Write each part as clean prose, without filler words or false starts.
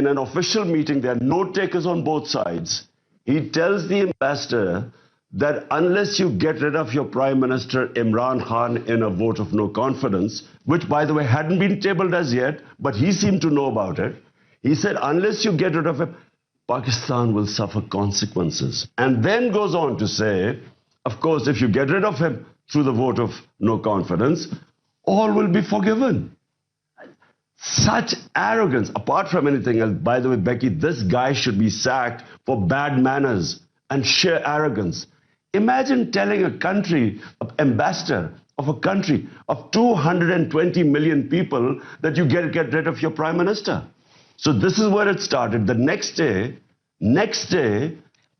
in an official meeting, there are note takers on both sides. He tells the ambassador that unless you get rid of your Prime Minister Imran Khan in a vote of no confidence, which, by the way, hadn't been tabled as yet, but he seemed to know about it, he said, unless you get rid of him, Pakistan will suffer consequences. And then goes on to say, of course, if you get rid of him through the vote of no confidence, all will be forgiven. Such arrogance, apart from anything else. By the way, Becky, this guy should be sacked for bad manners and sheer arrogance. Imagine telling a country, an ambassador of a country of 220 million people that you get rid of your prime minister. So this is where it started. The next day,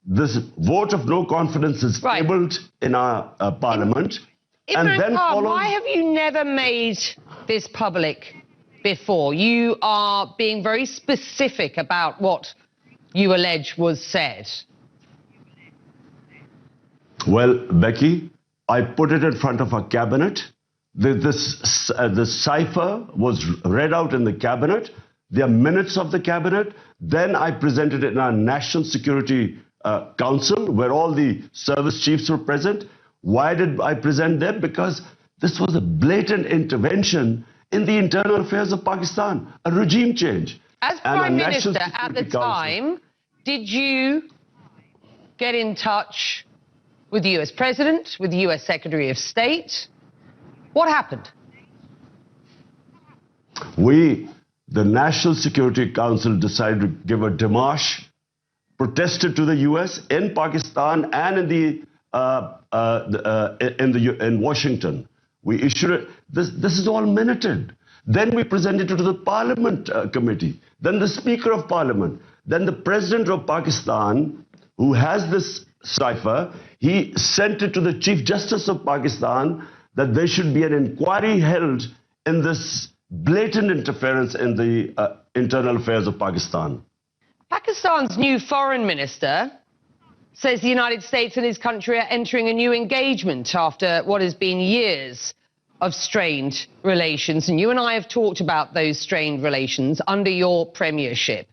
this vote of no confidence is tabled in our parliament. And then why have you never made this public before? You are being very specific about what you allege was said. Well, Becky, I put it in front of our cabinet. The cipher was read out in the cabinet. There are minutes of the cabinet. Then I presented it in our National Security Council, where all the service chiefs were present. Why did I present them? Because this was a blatant intervention in the internal affairs of Pakistan, a regime change. As Prime Minister at the time, did you get in touch with the US President, with the US Secretary of State? What happened? The National Security Council decided to give a démarche, protested to the US in Pakistan and in Washington. We issued it. This is all minuted. Then we presented it to the Parliament Committee, then the Speaker of Parliament, then the President of Pakistan, who has this cipher, he sent it to the Chief Justice of Pakistan that there should be an inquiry held in this blatant interference in the internal affairs of Pakistan. Pakistan's new foreign minister says the United States and his country are entering a new engagement after what has been years of strained relations. And you and I have talked about those strained relations under your premiership.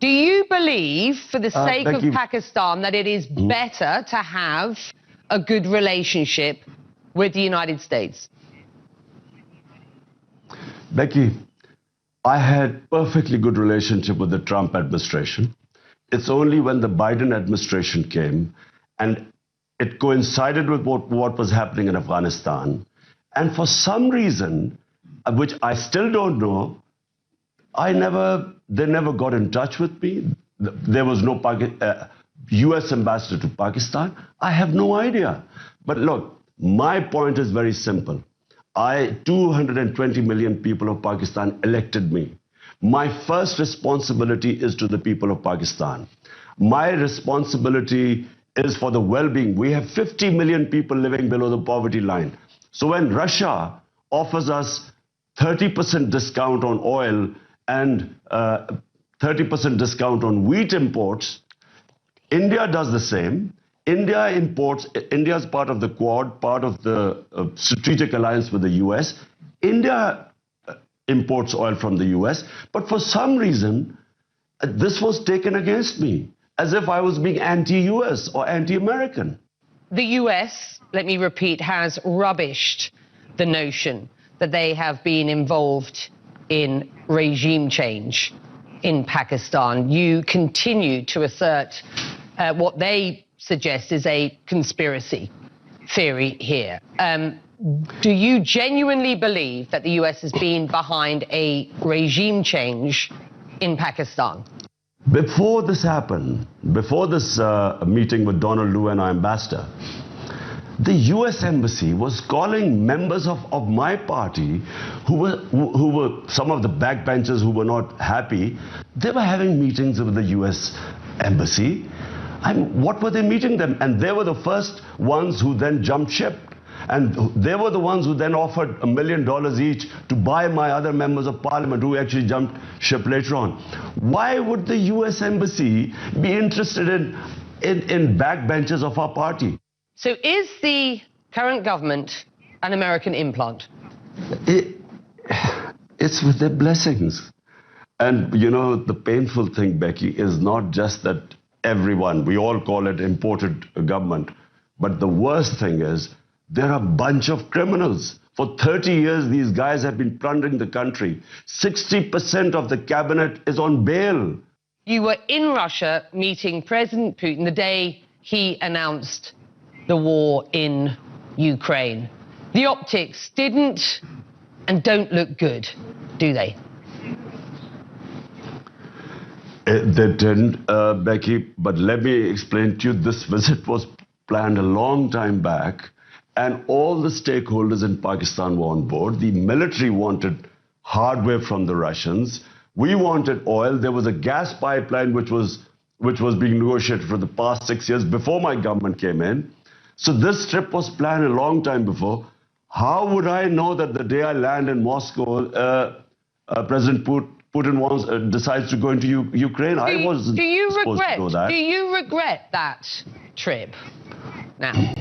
Do you believe, for the sake of Pakistan, that it is better to have a good relationship with the United States? Becky, I had perfectly good relationship with the Trump administration. It's only when the Biden administration came and it coincided with what was happening in Afghanistan. And for some reason, which I still don't know, they never got in touch with me. There was no US ambassador to Pakistan. I have no idea. But look, my point is very simple. 220 million people of Pakistan elected me. My first responsibility is to the people of Pakistan. My responsibility is for the well-being. We have 50 million people living below the poverty line. So when Russia offers us 30% discount on oil and 30% discount on wheat imports, India does the same. India is part of the Quad, part of the strategic alliance with the US. India imports oil from the US, but for some reason, this was taken against me, as if I was being anti-US or anti-American. The US, let me repeat, has rubbished the notion that they have been involved in regime change in Pakistan. You continue to assert what they suggest is a conspiracy theory here. Do you genuinely believe that the US has been behind a regime change in Pakistan? Before this happened, before this meeting with Donald Lu and our ambassador, the US embassy was calling members of my party who were some of the backbenchers who were not happy. They were having meetings with the US embassy. What were they meeting them? And they were the first ones who then jumped ship. And they were the ones who then offered $1 million each to buy my other members of parliament who actually jumped ship later on. Why would the US embassy be interested in backbenchers of our party? So is the current government an American implant? It's with their blessings. And, you know, the painful thing, Becky, is not just that we all call it imported government, but the worst thing is there are a bunch of criminals. For 30 years, these guys have been plundering the country. 60% of the cabinet is on bail. You were in Russia meeting President Putin the day he announced the war in Ukraine. The optics didn't and don't look good, do they? They didn't, Becky, but let me explain to you, this visit was planned a long time back, and all the stakeholders in Pakistan were on board. The military wanted hardware from the Russians. We wanted oil. There was a gas pipeline which was being negotiated for the past 6 years before my government came in. So this trip was planned a long time before. How would I know that the day I land in Moscow, President Putin decides to go into Ukraine? I wasn't supposed to know that. Do you regret that trip now?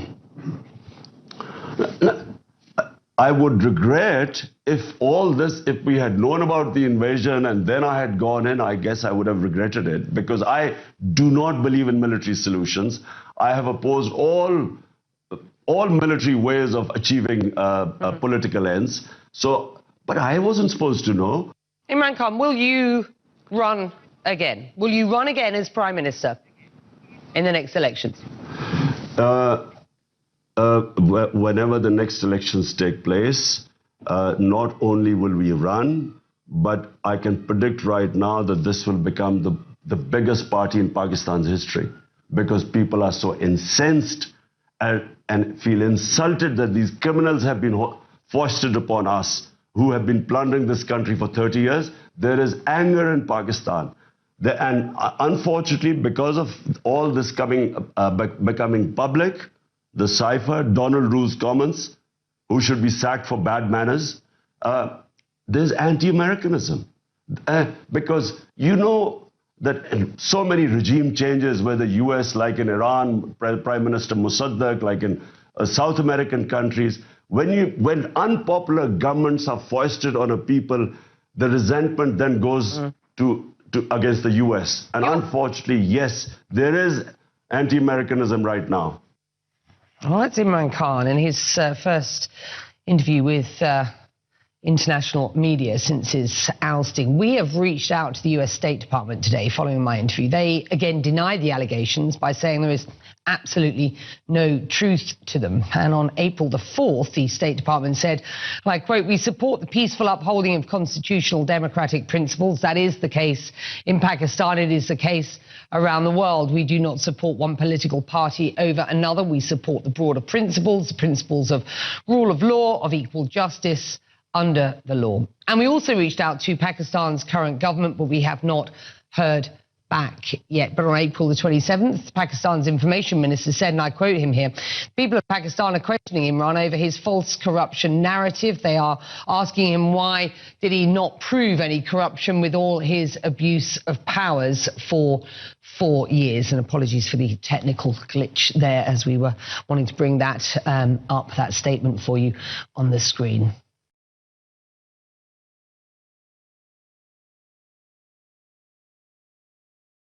I would regret if we had known about the invasion and then I had gone in, I guess I would have regretted it, because I do not believe in military solutions. I have opposed all military ways of achieving political ends. So, but I wasn't supposed to know. Imran Khan, will you run again? Will you run again as Prime Minister in the next elections? Whenever the next elections take place, not only will we run, but I can predict right now that this will become the biggest party in Pakistan's history, because people are so incensed and feel insulted that these criminals have been foisted upon us, who have been plundering this country for 30 years. There is anger in Pakistan. And unfortunately, because of all this becoming public, the cipher, Donald Rule's comments, who should be sacked for bad manners, there's anti-Americanism. Because you know that so many regime changes, whether US, like in Iran, Prime Minister Mossadegh, like in South American countries, when unpopular governments are foisted on a people, the resentment then goes against the US. And unfortunately, yes, there is anti-Americanism right now. Well, that's Imran Khan in his first interview with international media since his ousting. We have reached out to the US State Department today following my interview. They again denied the allegations by saying there is absolutely no truth to them. And on April the 4th, the State Department said, and I quote, "We support the peaceful upholding of constitutional democratic principles. That is the case in Pakistan. It is the case around the world. We do not support one political party over another. We support the broader principles, the principles of rule of law, of equal justice under the law." And we also reached out to Pakistan's current government, but we have not heard back yet. But on April the 27th, Pakistan's information minister said, and I quote him here, "People of Pakistan are questioning Imran over his false corruption narrative. They are asking him why did he not prove any corruption with all his abuse of powers for 4 years." And apologies for the technical glitch there as we were wanting to bring that up, that statement for you on the screen.